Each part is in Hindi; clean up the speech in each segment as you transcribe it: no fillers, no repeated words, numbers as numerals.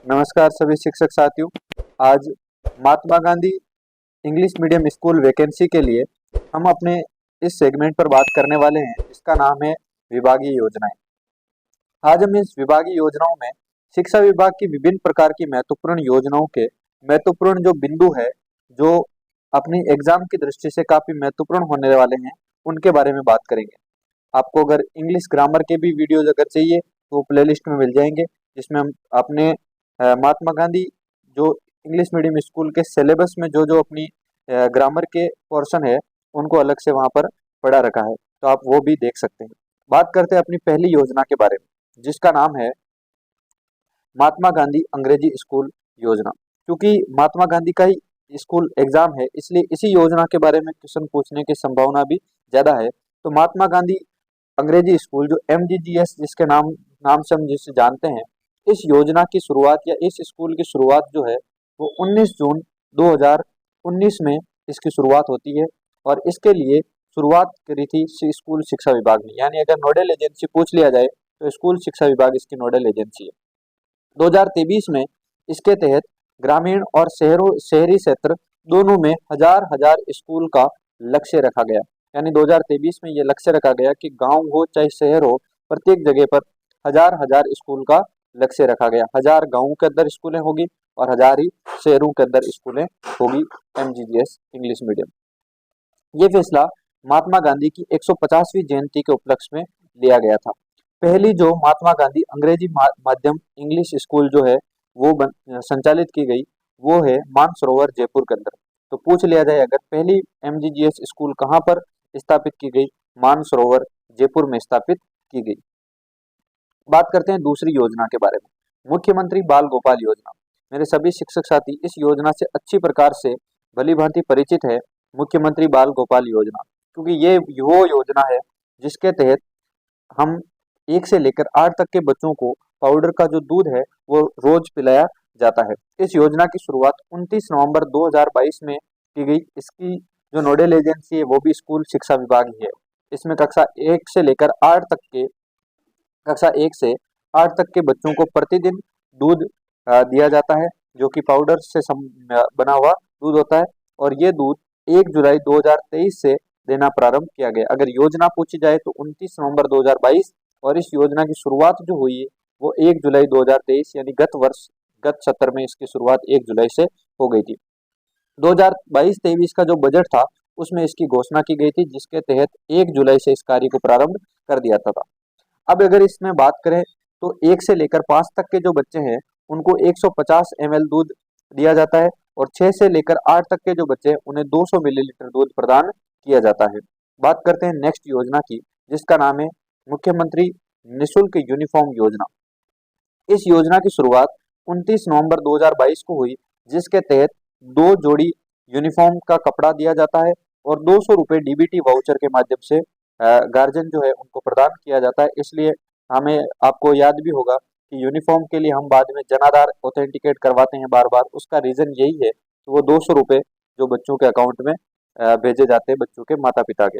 नमस्कार सभी शिक्षक साथियों। आज Mahatma Gandhi English medium school vacancy के लिए हम अपने इस सेगमेंट पर बात करने वाले हैं, जिसका नाम है विभागीय योजनाएं। आज हम इस विभागीय योजनाओं में शिक्षा विभाग की विभिन्न प्रकार की महत्वपूर्ण योजनाओं के महत्वपूर्ण जो बिंदु है, जो अपनी एग्जाम की दृष्टि से काफी महत्वपूर्ण होने वाले हैं, उनके बारे में बात करेंगे। आपको अगर इंग्लिश ग्रामर के भी वीडियोज अगर चाहिए तो प्लेलिस्ट में मिल जाएंगे, जिसमें हम अपने महात्मा गांधी जो इंग्लिश मीडियम स्कूल के सिलेबस में जो जो अपनी ग्रामर के पोर्शन है उनको अलग से वहाँ पर पढ़ा रखा है, तो आप वो भी देख सकते हैं। बात करते हैं अपनी पहली योजना के बारे में, जिसका नाम है महात्मा गांधी अंग्रेजी स्कूल योजना। क्योंकि महात्मा गांधी का ही स्कूल एग्जाम है, इसलिए इसी योजना के बारे में क्वेश्चन पूछने की संभावना भी ज्यादा है। तो महात्मा गांधी अंग्रेजी स्कूल जो MGGS जिसके नाम नाम से हम जिसे जानते हैं, इस योजना की शुरुआत या इस स्कूल की शुरुआत जो है वो 19 जून 2019 में इसकी शुरुआत होती है। और इसके लिए शुरुआत करी थी स्कूल शिक्षा विभाग ने, यानी अगर नोडल एजेंसी पूछ लिया जाए तो स्कूल शिक्षा विभाग इसकी नोडल एजेंसी है। 2023 में इसके तहत ग्रामीण और शहरी क्षेत्र दोनों में हजार हजार स्कूल का लक्ष्य रखा गया। यानी 2023 में ये लक्ष्य रखा गया कि गांव हो चाहे शहर हो, प्रत्येक जगह पर हजार हजार स्कूल का लक्ष्य रखा गया। 1000 गांवों के अंदर स्कूलें होगी और 1000 ही शहरों के अंदर स्कूलें होगी MGGS इंग्लिश मीडियम। ये फैसला महात्मा गांधी की 150वीं जयंती के उपलक्ष्य में लिया गया था। पहली जो महात्मा गांधी अंग्रेजी माध्यम इंग्लिश स्कूल जो है वो संचालित की गई, वो है मानसरोवर जयपुर के अंदर। तो पूछ लिया जाए अगर पहली MGGS स्कूल कहाँ पर स्थापित की गई, मानसरोवर जयपुर में स्थापित की गई। बात करते हैं दूसरी योजना के बारे में, मुख्यमंत्री बाल गोपाल योजना। मेरे सभी शिक्षक साथी इस योजना से अच्छी प्रकार से भली भांति परिचित है, मुख्यमंत्री बाल गोपाल योजना। क्योंकि ये वो योजना है जिसके तहत हम 1 से लेकर 8 तक के बच्चों को पाउडर का जो दूध है वो रोज पिलाया जाता है। इस योजना की शुरुआत 29 नवंबर 2022 में की गई। इसकी जो नोडल एजेंसी है वो भी स्कूल शिक्षा विभाग ही है। इसमें कक्षा 1 से 8 तक के बच्चों को प्रतिदिन दूध दिया जाता है, जो कि पाउडर से बना हुआ दूध होता है। और ये दूध 1 जुलाई 2023 से देना प्रारंभ किया गया। अगर योजना पूछी जाए तो 29 नवंबर 2022, और इस योजना की शुरुआत जो हुई है वो 1 जुलाई 2023, यानी गत सत्र में इसकी शुरुआत 1 जुलाई से हो गई थी। 2022-23 का जो बजट था उसमें इसकी घोषणा की गई थी, जिसके तहत 1 जुलाई से इस कार्य को प्रारंभ कर दिया था। अब अगर इसमें बात करें तो 1 से लेकर 5 तक के जो बच्चे हैं उनको 150 ml दूध दिया जाता है, और 6 से लेकर 8 तक के जो बच्चे हैं उन्हें 200 मिलीलीटर दूध प्रदान किया जाता है। बात करते हैं नेक्स्ट योजना की, जिसका नाम है मुख्यमंत्री निःशुल्क यूनिफॉर्म योजना। इस योजना की शुरुआत 29 नवंबर 2022 को हुई, जिसके तहत 2 जोड़ी यूनिफॉर्म का कपड़ा दिया जाता है और 200 रुपये DBT वाउचर के माध्यम से गार्जियन जो है उनको प्रदान किया जाता है। इसलिए हमें आपको याद भी होगा कि यूनिफॉर्म के लिए हम बाद में जनाधार ऑथेंटिकेट करवाते हैं बार बार, उसका रीजन यही है। तो वो 200 रुपये जो बच्चों के अकाउंट में भेजे जाते हैं बच्चों के माता पिता के।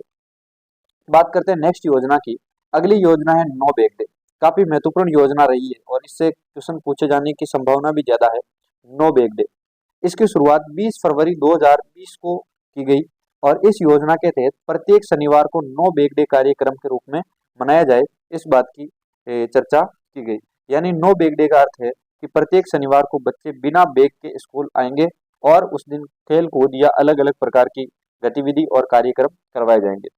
बात करते हैं नेक्स्ट योजना की। अगली योजना है नो बैग डे। काफी महत्वपूर्ण योजना रही है और इससे क्वेश्चन पूछे जाने की संभावना भी ज्यादा है। नो बैग डे, इसकी शुरुआत 20 फरवरी 2020 को की गई, और इस योजना के तहत प्रत्येक शनिवार को नो बैग डे कार्यक्रम के रूप में मनाया जाए, इस बात की चर्चा की गई। यानी नो बैग डे का अर्थ है कि प्रत्येक शनिवार को बच्चे बिना बैग के स्कूल आएंगे और उस दिन खेल कूद या अलग अलग प्रकार की गतिविधि और कार्यक्रम करवाए जाएंगे।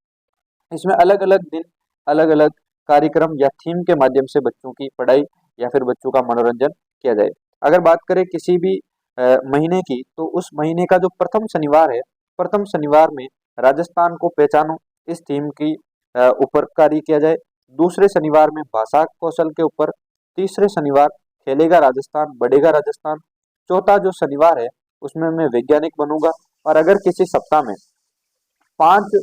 इसमें अलग अलग दिन अलग अलग कार्यक्रम या थीम के माध्यम से बच्चों की पढ़ाई या फिर बच्चों का मनोरंजन किया जाए। अगर बात करें किसी भी महीने की, तो उस महीने का जो प्रथम शनिवार है, प्रथम शनिवार में राजस्थान को पहचानो इस थीम की ऊपर कार्य किया जाए। दूसरे शनिवार में भाषा कौशल के ऊपर, तीसरे शनिवार खेलेगा राजस्थान बढ़ेगा राजस्थान, चौथा जो शनिवार है उसमें मैं वैज्ञानिक बनूंगा। और अगर किसी सप्ताह में 5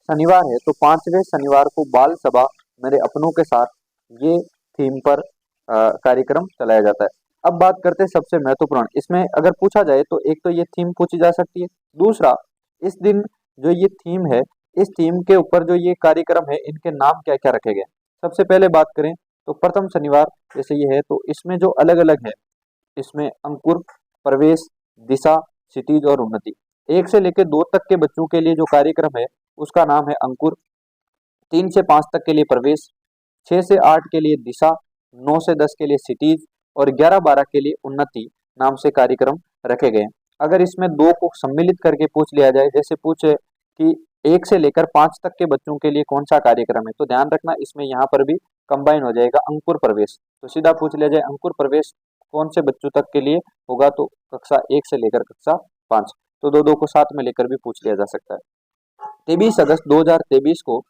शनिवार है तो 5वें शनिवार को बाल सभा मेरे अपनों के साथ, ये थीम पर कार्यक्रम चलाया जाता है। अब बात करते हैं सबसे महत्वपूर्ण, इसमें अगर पूछा जाए तो एक तो ये थीम पूछी जा सकती है, दूसरा इस दिन जो ये थीम है, इस थीम के ऊपर जो ये कार्यक्रम है इनके नाम क्या क्या रखे गए। सबसे पहले बात करें तो प्रथम शनिवार जैसे ये है, तो इसमें जो अलग अलग है इसमें अंकुर, प्रवेश, दिशा, क्षितिज और उन्नति। 1 से लेकर 2 तक के बच्चों के लिए जो कार्यक्रम है उसका नाम है अंकुर, 3 से 5 तक के लिए प्रवेश, 6 से 8 के लिए दिशा, 9 से 10 के लिए क्षितिज और 11-12 के लिए उन्नति नाम से कार्यक्रम रखे गए हैं। अगर इसमें 2 को सम्मिलित करके पूछ लिया जाए, जैसे पूछे कि 1 से लेकर 5 तक के बच्चों के लिए कौन सा कार्यक्रम है, तो ध्यान रखना इसमें यहाँ पर भी कंबाइन हो जाएगा अंकुर प्रवेश। तो सीधा पूछ लिया जाए अंकुर प्रवेश कौन से बच्चों तक के लिए होगा, तो कक्षा 1 से लेकर कक्षा 5, तो दो को साथ में लेकर भी पूछ लिया जा सकता है। 23 अगस्त 2023 को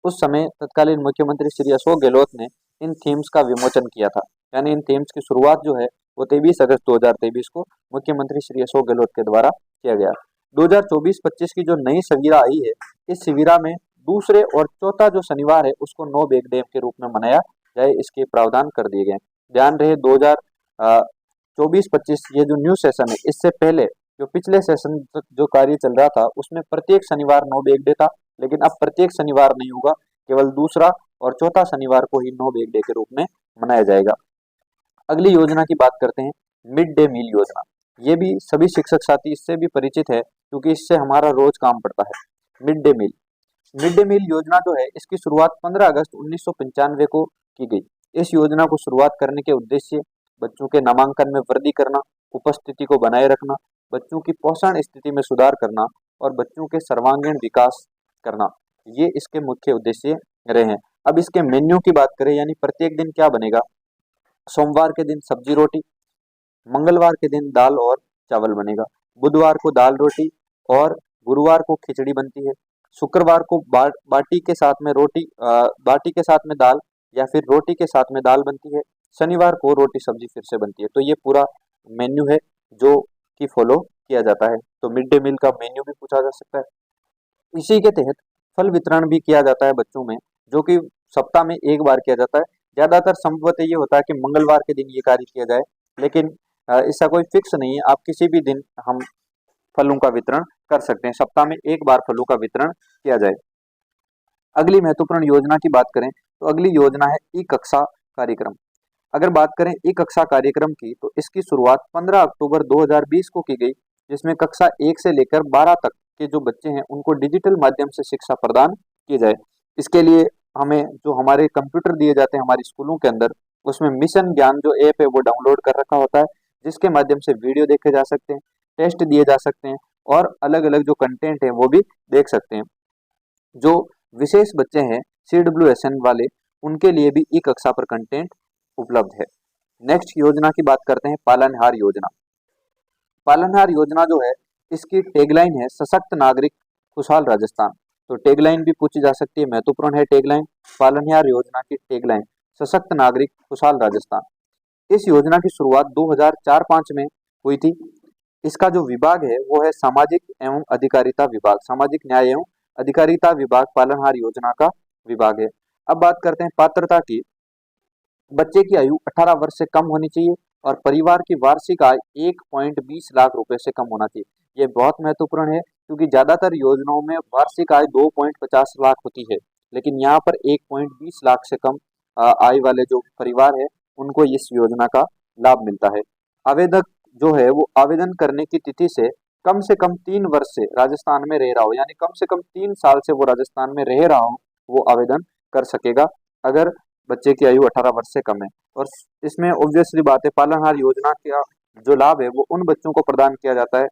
उस समय तत्कालीन मुख्यमंत्री श्री अशोक गहलोत ने इन थीम्स का विमोचन किया था, यानी इन थीम्स की शुरुआत जो है वो 23 अगस्त 2023 को मुख्यमंत्री श्री अशोक गहलोत के द्वारा किया गया। 2024-25 की जो नई शिविरा आई है, इस शिविरा में दूसरे और चौथा जो शनिवार है उसको नो बैग डे के रूप में मनाया जाए, इसके प्रावधान कर दिए गए। ध्यान रहे 2024-25 ये जो न्यू सेशन है, इससे पहले जो पिछले सेशन जो कार्य चल रहा था उसमें प्रत्येक शनिवार नो बैग डे था, लेकिन अब प्रत्येक शनिवार नहीं होगा, केवल दूसरा और चौथा शनिवार को ही नो बैग डे के रूप में मनाया जाएगा। अगली योजना की बात करते हैं, मिड डे मील योजना। ये भी सभी शिक्षक साथी इससे भी परिचित है क्योंकि इससे हमारा रोज काम पड़ता है। मिड डे मील योजना जो है इसकी शुरुआत 15 अगस्त 1995 को की गई। इस योजना को शुरुआत करने के उद्देश्य बच्चों के नामांकन में वृद्धि करना, उपस्थिति को बनाए रखना, बच्चों की पोषण स्थिति में सुधार करना और बच्चों के सर्वांगीण विकास करना, ये इसके मुख्य उद्देश्य रहे हैं। अब इसके मेन्यू की बात करें, यानी प्रत्येक दिन क्या बनेगा। सोमवार के दिन सब्जी रोटी, मंगलवार के दिन दाल और चावल बनेगा, बुधवार को दाल रोटी और गुरुवार को खिचड़ी बनती है, शुक्रवार को बाटी के साथ में बाटी के साथ में दाल या फिर रोटी के साथ में दाल बनती है, शनिवार को रोटी सब्जी फिर से बनती है। तो ये पूरा मेन्यू है जो कि फॉलो किया जाता है। तो मिड डे मील का मेन्यू भी पूछा जा सकता है। इसी के तहत फल वितरण भी किया जाता है बच्चों में, जो कि सप्ताह में एक बार किया जाता है। ज्यादातर संभवतः ये होता है कि मंगलवार के दिन ये कार्य किया जाए, लेकिन इसका कोई फिक्स नहीं है, आप किसी भी दिन हम फलों का वितरण कर सकते हैं। सप्ताह में एक बार फलों का वितरण किया जाए। अगली महत्वपूर्ण योजना की बात करें तो अगली योजना है ई कक्षा कार्यक्रम। अगर बात करें ई कक्षा कार्यक्रम की, तो इसकी शुरुआत 15 अक्टूबर 2020 को की गई, जिसमें कक्षा 1 से लेकर 12 तक के जो बच्चे हैं उनको डिजिटल माध्यम से शिक्षा प्रदान की जाए। इसके लिए हमें जो हमारे कंप्यूटर दिए जाते हैं हमारे स्कूलों के अंदर, उसमें मिशन ज्ञान जो ऐप है वो डाउनलोड कर रखा होता है, जिसके माध्यम से वीडियो देखे जा सकते हैं, टेस्ट दिए जा सकते हैं और अलग अलग जो कंटेंट है वो भी देख सकते हैं। जो विशेष बच्चे हैं CWSN वाले, उनके लिए भी ई कक्षा पर कंटेंट उपलब्ध है। नेक्स्ट योजना की बात करते हैं, पालनहार योजना। पालनहार योजना जो है इसकी टैगलाइन है सशक्त नागरिक खुशहाल राजस्थान। तो टैगलाइन भी पूछी जा सकती है, महत्वपूर्ण है टैगलाइन। पालनहार योजना की टैगलाइन सशक्त नागरिक खुशहाल राजस्थान। इस योजना की शुरुआत 2004-05 में हुई थी। इसका जो विभाग है वो है सामाजिक एवं अधिकारिता विभाग, सामाजिक न्याय एवं अधिकारिता विभाग पालनहार योजना का विभाग है। अब बात करते हैं पात्रता की। बच्चे की आयु 18 वर्ष से कम होनी चाहिए और परिवार की वार्षिक आय 1.20 लाख रुपए से कम होना चाहिए। ये बहुत महत्वपूर्ण है क्योंकि ज्यादातर योजनाओं में वार्षिक आय 2.50 लाख होती है, लेकिन यहाँ पर 1.20 लाख से कम आय वाले जो परिवार है उनको इस योजना का लाभ मिलता है। आवेदक जो है वो आवेदन करने की तिथि से कम 3 वर्ष से राजस्थान में रह रहा हो, यानी कम से कम 3 साल से वो राजस्थान में रह रहा हो, वो आवेदन कर सकेगा अगर बच्चे की आयु 18 वर्ष से कम है। और इसमें ऑब्वियसली बात है, पालनहार योजना का जो लाभ है वो उन बच्चों को प्रदान किया जाता है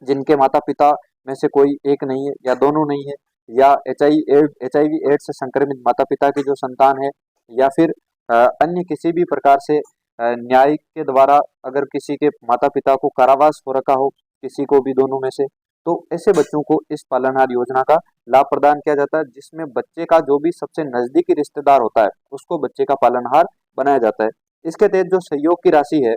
जिनके माता पिता में से कोई एक नहीं है या दोनों नहीं है, या HIV एड्स से संक्रमित माता पिता की जो संतान है, या फिर अन्य किसी भी प्रकार से न्याय के द्वारा अगर किसी के माता पिता को कारावास हो रखा हो, किसी को भी दोनों में से, तो ऐसे बच्चों को इस पालनहार योजना का लाभ प्रदान किया जाता है, जिसमें बच्चे का जो भी सबसे नजदीकी रिश्तेदार होता है उसको बच्चे का पालनहार बनाया जाता है। इसके तहत जो सहयोग की राशि है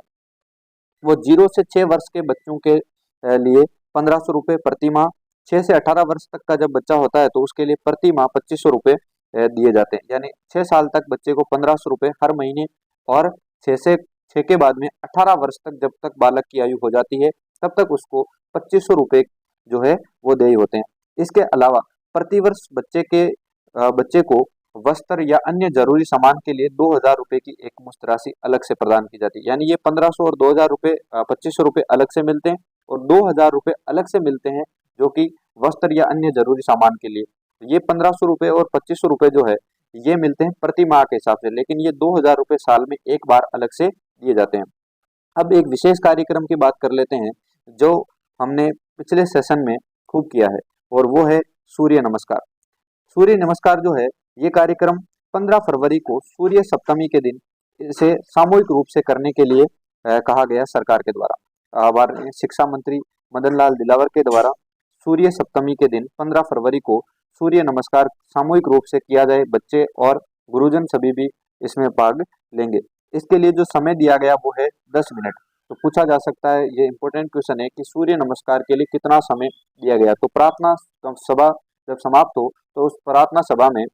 वो 0 से 6 वर्ष के बच्चों के लिए 1500 रुपये प्रति माह, 6 से 18 वर्ष तक का जब बच्चा होता है तो उसके लिए प्रति माह 2500 रुपये दिए जाते हैं। यानी 6 साल तक बच्चे को 1500 रुपये हर महीने, और 6 के बाद में 18 वर्ष तक जब तक बालक की आयु हो जाती है तब तक उसको 2500 रुपये जो है वो देय होते हैं। इसके अलावा प्रतिवर्ष बच्चे को वस्त्र या अन्य जरूरी सामान के लिए 2,000 रुपए की एक मुश्त राशि अलग से प्रदान की जाती है। यानी ये 1,500 और 2,000 रुपए 2,500 रुपए अलग से मिलते हैं और 2,000 रुपए अलग से मिलते हैं जो कि वस्त्र या अन्य जरूरी सामान के लिए। ये 1,500 रुपए और 2,500 रुपए जो है ये मिलते हैं प्रति माह के हिसाब से, लेकिन ये 2,000 रुपए साल में एक बार अलग से दिए जाते हैं। अब एक विशेष कार्यक्रम की बात कर लेते हैं जो हमने पिछले सेशन में खूब किया है, और वो है सूर्य नमस्कार। सूर्य नमस्कार जो है ये कार्यक्रम 15 फरवरी को सूर्य सप्तमी के दिन इसे सामूहिक रूप से करने के लिए कहा गया सरकार के द्वारा। हमारे शिक्षा मंत्री मदन लाल दिलावर के द्वारा सूर्य सप्तमी के दिन 15 फरवरी को सूर्य नमस्कार सामूहिक रूप से किया जाए। बच्चे और गुरुजन सभी भी इसमें भाग लेंगे। इसके लिए जो समय दिया गया वो है 10 मिनट। तो पूछा जा सकता है, ये इंपॉर्टेंट क्वेश्चन है कि सूर्य नमस्कार के लिए कितना समय दिया गया। तो प्रार्थना सभा जब समाप्त हो तो उस प्रार्थना सभा में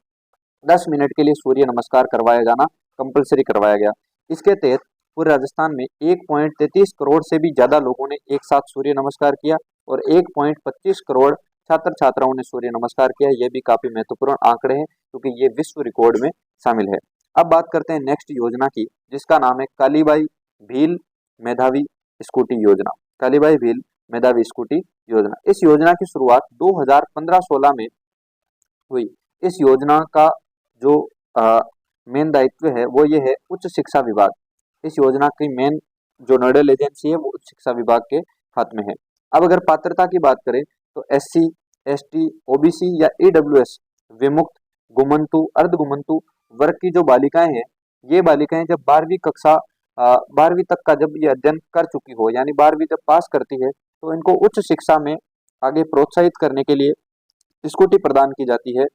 10 मिनट के लिए सूर्य नमस्कार करवाया जाना कंपलसरी करवाया गया। इसके तहत पूरे राजस्थान में 1.33 करोड़ से भी ज्यादा लोगों ने एक साथ सूर्य नमस्कार किया और 1.25 करोड़ छात्र छात्राओं ने सूर्य नमस्कार किया। यह भी काफी महत्वपूर्ण आंकड़े हैं क्योंकि ये विश्व रिकॉर्ड में शामिल है। अब बात करते हैं नेक्स्ट योजना की, जिसका नाम है कालीबाई भील मेधावी स्कूटी योजना। कालीबाई भील मेधावी स्कूटी योजना, इस योजना की शुरुआत 2015-16 में हुई। इस योजना का जो मेन दायित्व है वो ये है उच्च शिक्षा विभाग। इस योजना की मेन जो नोडल एजेंसी है वो उच्च शिक्षा विभाग के हाथ में है। अब अगर पात्रता की बात करें तो SC, ST, OBC या EWS विमुक्त, गुमंतु, अर्धगुमंतु वर्ग की जो बालिकाएं हैं, ये बालिकाएं जब 12वीं तक का जब ये अध्ययन कर चुकी हो, यानी 12वीं जब पास करती है, तो इनको उच्च शिक्षा में आगे प्रोत्साहित करने के लिए स्कूटी प्रदान की जाती है।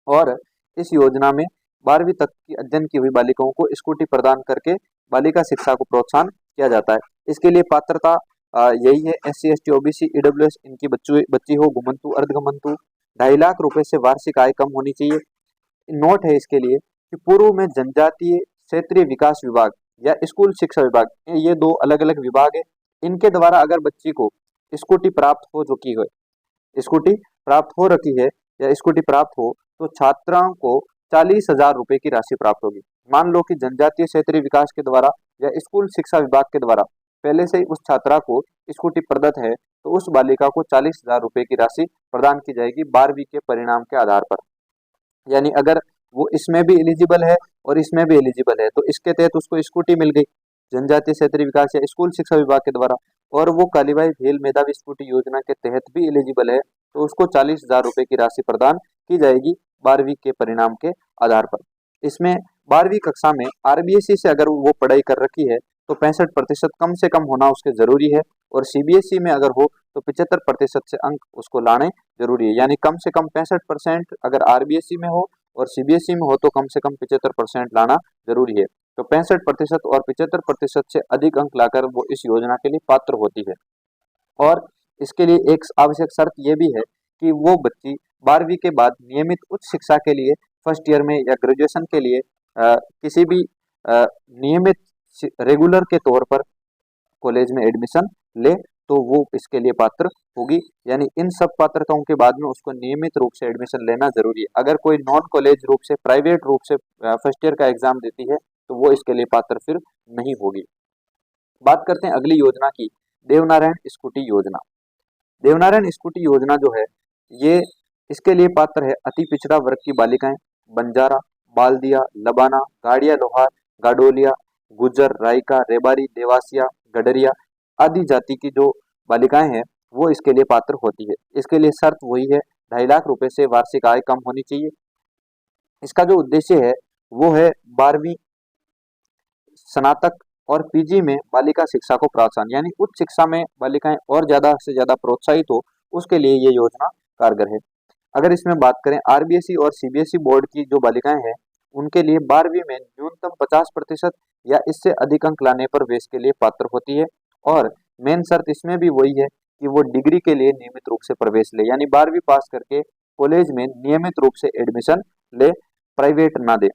और इस योजना में 12वीं तक की अध्ययन की हुई बालिकाओं को स्कूटी प्रदान करके बालिका शिक्षा को प्रोत्साहन किया जाता है। इसके लिए पात्रता यही है, SC, ST, OBC, EWS इनकी बच्ची हो, गुमंतु, अर्धगुमंतु, 2.5 लाख रुपए से वार्षिक आय कम होनी चाहिए। नोट है इसके लिए कि पूर्व में जनजातीय क्षेत्रीय विकास विभाग या स्कूल शिक्षा विभाग, ये दो अलग अलग विभाग है। इनके द्वारा अगर बच्ची को स्कूटी प्राप्त हो चुकी है, स्कूटी प्राप्त हो रखी है या स्कूटी प्राप्त हो, तो छात्राओं को 40,000 रुपए की राशि प्राप्त होगी। मान लो कि जनजातीय क्षेत्रीय विकास के द्वारा या स्कूल शिक्षा विभाग के द्वारा पहले से ही उस छात्रा को स्कूटी प्रदत्त है, तो उस बालिका को 40,000 रुपए की राशि प्रदान की जाएगी 12वीं के परिणाम के आधार पर। यानी अगर वो इसमें भी एलिजिबल है और इसमें भी एलिजिबल है, तो इसके तहत उसको स्कूटी मिल गई जनजातीय क्षेत्रीय विकास या स्कूल शिक्षा विभाग के द्वारा, और वो कालीबाई भील मेधावी स्कूटी योजना के तहत भी एलिजिबल है, तो उसको 40,000 रुपए की राशि प्रदान की जाएगी 12वीं के परिणाम के आधार पर। इसमें 12वीं कक्षा में RBSE से अगर वो पढ़ाई कर रखी है तो 65% कम से कम होना उसके जरूरी है, और CBSE में अगर हो तो 75% से अंक उसको लाने जरूरी है। यानी कम से कम 65% अगर RBSE में हो और CBSE में हो तो कम से कम 75% लाना जरूरी है। तो 65% और 75% से अधिक अंक लाकर वो इस योजना के लिए पात्र होती है। और इसके लिए एक आवश्यक शर्त ये भी है कि वो बच्ची 12वीं के बाद नियमित उच्च शिक्षा के लिए फर्स्ट ईयर में या ग्रेजुएशन के लिए किसी भी नियमित रेगुलर के तौर पर कॉलेज में एडमिशन ले, तो वो इसके लिए पात्र होगी। यानी इन सब पात्रताओं के बाद में उसको नियमित रूप से एडमिशन लेना जरूरी है। अगर कोई नॉन कॉलेज रूप से, प्राइवेट रूप से फर्स्ट ईयर का एग्जाम देती है तो वो इसके लिए पात्र फिर नहीं होगी। बात करते हैं अगली योजना की, देवनारायण स्कूटी योजना। देवनारायण स्कूटी योजना जो है ये इसके लिए पात्र है अति पिछड़ा वर्ग की बालिकाएं, बंजारा, बाल्दिया, लबाना, गाड़िया लोहार, गाडोलिया, गुजर, रायका, रेबारी, देवासिया, गडरिया आदि जाति की जो बालिकाएं हैं वो इसके लिए पात्र होती है। इसके लिए शर्त वही है, 2.5 लाख रुपए से वार्षिक आय कम होनी चाहिए। इसका जो उद्देश्य है वो है 12वीं, स्नातक और PG में बालिका शिक्षा को प्रोत्साहन, यानी उच्च शिक्षा में बालिकाएं और ज्यादा से ज्यादा प्रोत्साहित हो, उसके लिए ये योजना कारगर है। अगर इसमें बात करें RBSE और CBSE बोर्ड की जो बालिकाएं हैं उनके लिए 12वीं में न्यूनतम 50% या इससे अधिक अंक लाने पर वे इसके लिए पात्र होती है। और मेन शर्त इसमें भी वही है कि वो डिग्री के लिए नियमित रूप से प्रवेश ले, यानी 12वीं पास करके कॉलेज में नियमित रूप से एडमिशन ले, प्राइवेट ना दे।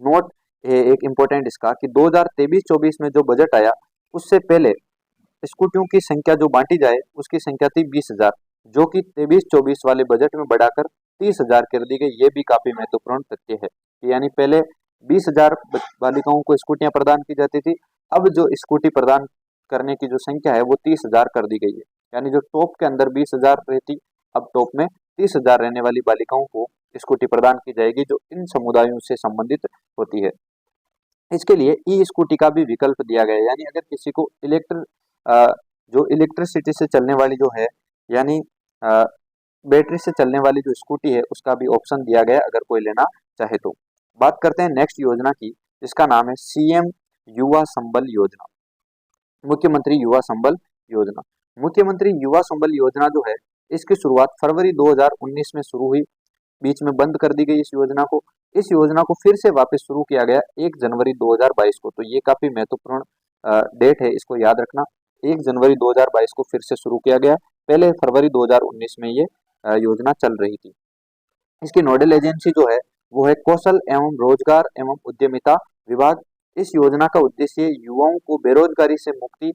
नोट एक इम्पोर्टेंट इसका कि 2023-24 में जो बजट आया उससे पहले स्कूटियों की संख्या जो बांटी जाए उसकी संख्या थी 20,000, जो कि 23-24 वाले बजट में बढ़ाकर 30,000 कर दी गई। ये भी काफी महत्वपूर्ण तथ्य है। यानी पहले 20,000 बालिकाओं को स्कूटियां प्रदान की जाती थी, अब जो स्कूटी प्रदान करने की जो संख्या है वो 30,000 कर दी गई है। यानी जो टॉप के अंदर 20,000 रहती, अब टॉप में 30,000 रहने वाली बालिकाओं को स्कूटी प्रदान की जाएगी, जो इन समुदायों से संबंधित होती है। इसके लिए ई स्कूटी का भी विकल्प दिया गया है। यानी अगर किसी को जो इलेक्ट्रिसिटी से चलने वाली जो है, यानी बैटरी से चलने वाली जो स्कूटी है, उसका भी ऑप्शन दिया गया अगर कोई लेना चाहे तो। बात करते हैं नेक्स्ट योजना की, जिसका नाम है सीएम युवा संबल योजना, मुख्यमंत्री युवा संबल योजना। मुख्यमंत्री युवा संबल योजना जो है, इसकी शुरुआत फरवरी 2019 में शुरू हुई, बीच में बंद कर दी गई इस योजना को। इस योजना को फिर से वापस शुरू किया गया 1 जनवरी 2022 को। तो ये काफी महत्वपूर्ण डेट है, इसको याद रखना। 1 जनवरी 2022 को फिर से शुरू किया गया, पहले फरवरी 2019 में ये योजना चल रही थी। इसकी नोडल एजेंसी जो है वो है कौशल एवं रोजगार एवं उद्यमिता विभाग। इस योजना का उद्देश्य युवाओं को बेरोजगारी से मुक्ति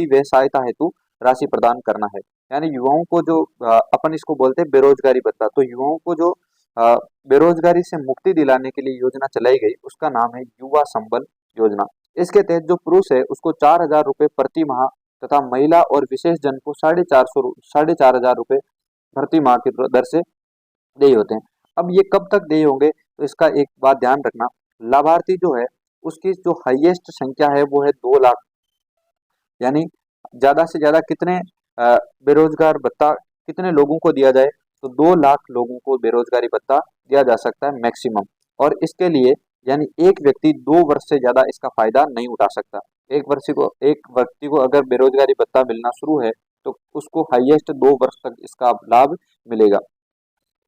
व सहायता हेतु राशि प्रदान करना है। यानी युवाओं को जो अपन इसको बोलते हैं बेरोजगारी भत्ता, तो युवाओं को जो बेरोजगारी से मुक्ति दिलाने के लिए योजना चलाई गई, उसका नाम है युवा संबल योजना। इसके तहत जो पुरुष है उसको 4,000 रुपए प्रति माह तथा महिला और विशेष जन को 4,500 रुपए प्रति माह की दर से देय होते हैं। अब ये कब तक देय होंगे, तो इसका एक बात ध्यान रखना, लाभार्थी जो है उसकी जो हाईएस्ट संख्या है वो है 2 लाख। यानी ज्यादा से ज्यादा कितने बेरोजगार भत्ता कितने लोगों को दिया जाए, तो 2 लाख लोगों को बेरोजगारी भत्ता दिया जा सकता है मैक्सिमम। और इसके लिए यानी एक व्यक्ति 2 वर्ष से ज्यादा इसका फायदा नहीं उठा सकता। एक व्यक्ति को अगर बेरोजगारी भत्ता मिलना शुरू है तो उसको हाईएस्ट 2 वर्ष तक इसका लाभ मिलेगा।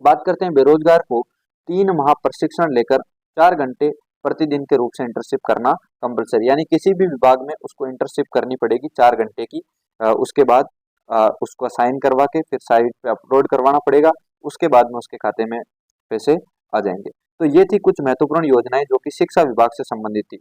बात करते हैं बेरोजगार को 3 माह प्रशिक्षण लेकर 4 घंटे प्रतिदिन के रूप से इंटर्नशिप करना कंपलसरी। यानी किसी भी विभाग में उसको इंटर्नशिप करनी पड़ेगी 4 घंटे की। उसके बाद उसको साइन करवा के फिर साइट पे अपलोड करवाना पड़ेगा, उसके बाद में उसके खाते में पैसे आ जाएंगे। तो ये थी कुछ महत्वपूर्ण योजनाएं जो कि शिक्षा विभाग से संबंधित थी।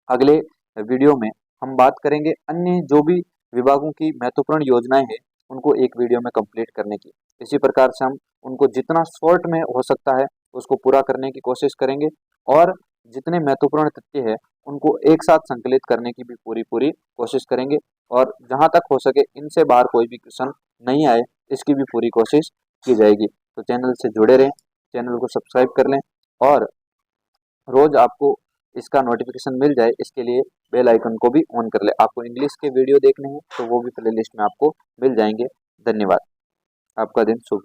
अगले वीडियो में हम बात करेंगे अन्य जो भी विभागों की महत्वपूर्ण योजनाएं हैं उनको एक वीडियो में कंप्लीट करने की। इसी प्रकार से हम उनको जितना शॉर्ट में हो सकता है उसको पूरा करने की कोशिश करेंगे, और जितने महत्वपूर्ण तथ्य है उनको एक साथ संकलित करने की भी पूरी कोशिश करेंगे। और जहां तक हो सके इनसे बाहर कोई भी क्वेश्चन नहीं आए, इसकी भी पूरी कोशिश की जाएगी। तो चैनल से जुड़े रहें, चैनल को सब्सक्राइब कर लें, और रोज आपको इसका नोटिफिकेशन मिल जाए इसके लिए बेल आइकन को भी ऑन कर ले। आपको इंग्लिश के वीडियो देखने हैं तो वो भी प्लेलिस्ट में आपको मिल जाएंगे। धन्यवाद, आपका दिन शुभ।